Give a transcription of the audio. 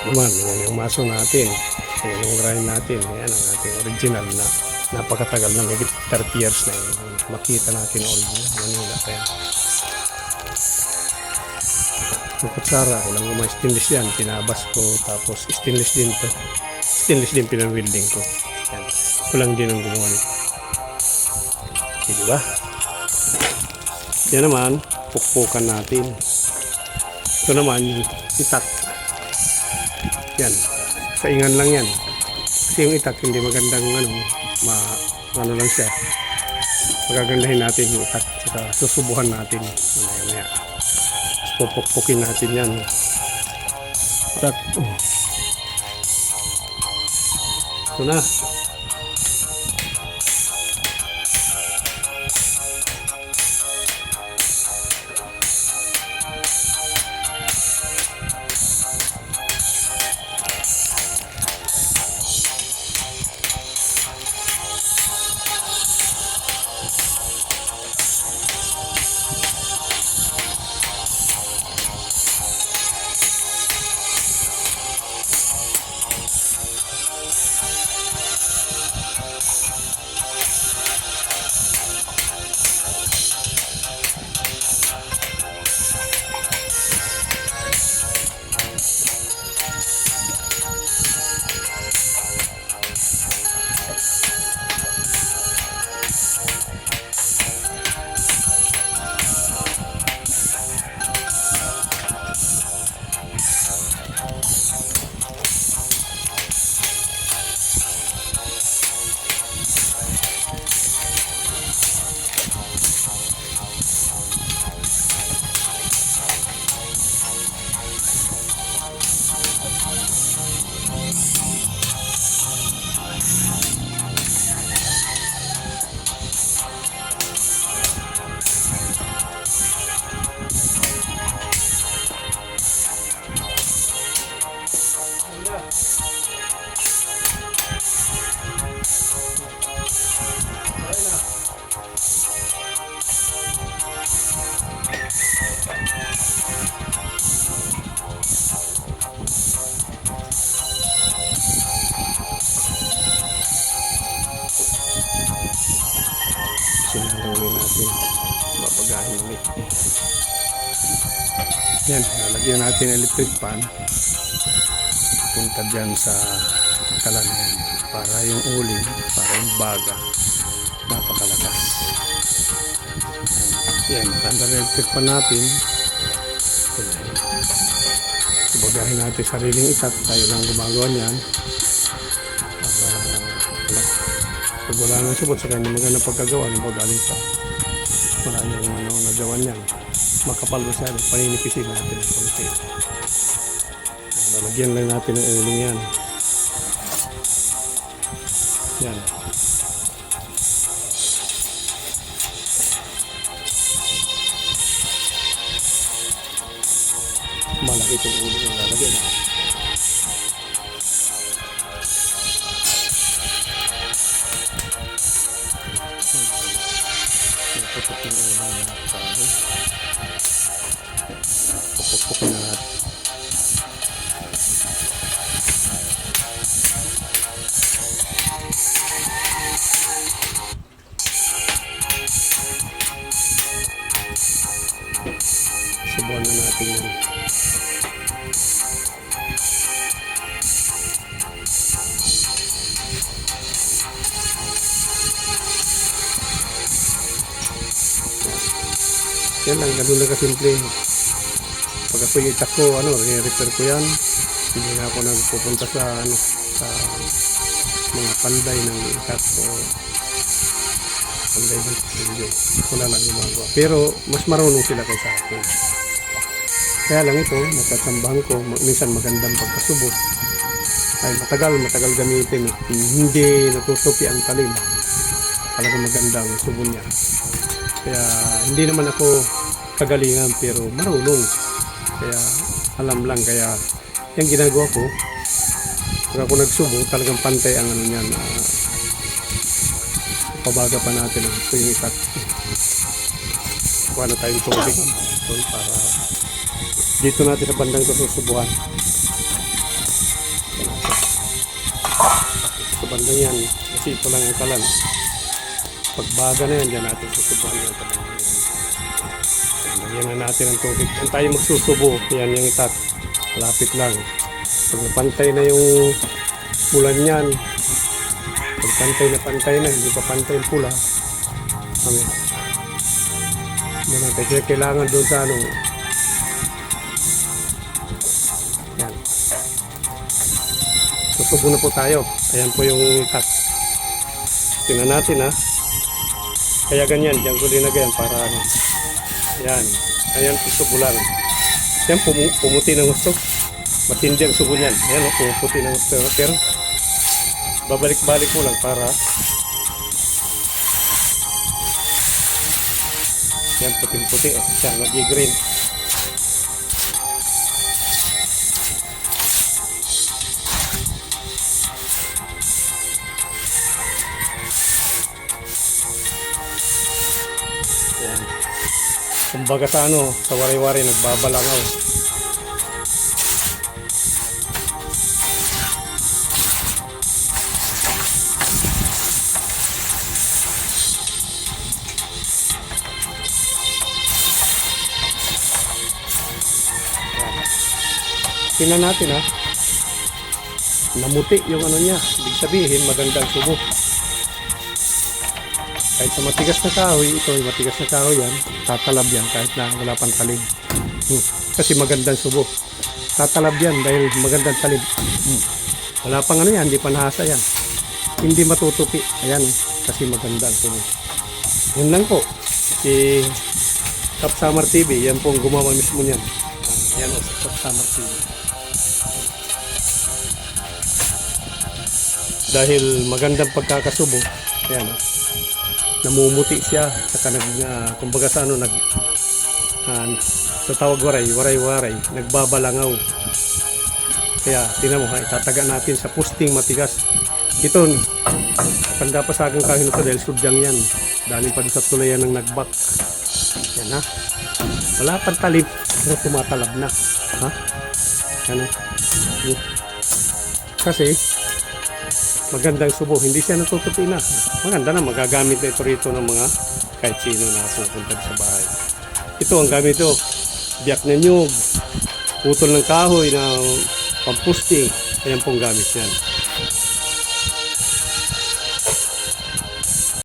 Naman, yan yung maso natin. Yan yung grind natin. Yan ang ating original na napakatagal na, may 30 years na yun. Makita natin original. Manila pa yan. Yung kutsara, walang gumay stainless yan. Pinabas ko, tapos stainless din to. Stainless din pinawilding ko. Yan. Kulang din ang gumawa nito. Okay, diba? Yan naman, pukpukan natin. Ito naman, yung itak. Yan. Paingan lang yan. Kasi yung itak, hindi magandang ano lang siya. Magagandahin natin yung itak. Saka susubuhan natin. Maya-maya. Pupukpukin natin yan. Itak. Ito na. Sinalawin natin. Babagahin ulit. Yan, lalagyan natin electric fan. Punta dyan sa kalan yan. Para yung uling, para yung baga. Napakalakas. Yan, under electric fan natin. Babagahin natin sariling ikat. Tayo lang gumagawa niyan. Pag wala nang subot, saka hindi maganda pagkagawa, magaling pa. Wala yung nagawa niyan. Makapal masyado, paninipisin natin ng konti. Lalagyan lang natin ng uling yan. Yan. Malaki itong uling yung lalagyan. Pupukin ang ulang ng kahoy. Pupukin na natin. Subuhan na natin yan. Yan lang, ganun lang kasimple. Pag ako yung itak ko, re-repair ko yan. Hindi na ako nagpupunta sa mga panday ng itak ko. Panday ng video. Wala lang yung magawa. Pero mas marunong sila kaysa akin. Kaya lang ito, natatambahan ko. Minsan magandang pagkasubok. Ay matagal gamitin. Hindi natutupi ang talim. Talagang magandang subo niya. Kaya hindi naman ako kagalingan pero marunong. Kaya alam lang, kaya yung ginagawa ko, pag ako nagsubo, talagang pantay ang niyan. Pabaga pa natin ito yung ikat. Kuha na tayong tubig para dito natin sa bandang ito susubuhan. Sa bandang yan, kasi ito lang ang kalan. Pagbaga na yan, dyan natin susubuan yan. Lagyan na natin ang tubig. Kung tayo magsusubo, yan yung itat. Malapit lang. Pag napantay na yung bulan yan, pag pantay na, hindi pa pantay yung pula, kami. Yan natin. Kaya kailangan doon sa ano, yan. Susubo na po tayo. Ayan po yung itat. Tingnan natin ha. Kaya ganyan, diyan ko linagyan para ano. Yan. Ayan, susubo lang. Yan, pumuti ng gusto. Matindi ang subo niyan. Ayan, pumuputi ng gusto. Pero, babalik-balik mo lang para yan, puting-puti. Siya, nag-green. Yan. Kumbaga sa ano, sa wari-wari nagbabalangaw. Tingnan natin ha. Namuti yung ano niya. Ibig sabihin magandang subo. Kahit sa matigas na kahoy, ito yung matigas na kahoy yan, tatalab yan kahit na wala pang talim. Kasi magandang subo. Tatalab yan dahil magandang talim. Wala pang ano yan, hindi pa nahasa yan. Hindi matutupi. Ayan, kasi magandang subo. Yun lang po. Si Top Summer TV, yan po ang gumawa mismo niyan. Ayan o, Top Summer TV. Dahil magandang pagkakasubo, ayan o. Namumuti siya saka kumbaga sa ano sa tawag waray nagbabalangaw. Kaya tingnan mo ha, itataga natin sa pusting matigas. Ito tanda pa sa aking kahin ito dahil sudyang yan, dahil pa sa tulayan ng nagbak. Yan ha, wala pang talim pero tumatalab na ha. Ano kasi magandang subo, hindi siya natutupi na. Maganda na, magagamit na ito rito ng mga kahit sino na pupunta sa bahay. Ito ang gamit ito, biyak na nyug, putol ng kahoy na pampusting, ayan pong gamit yan.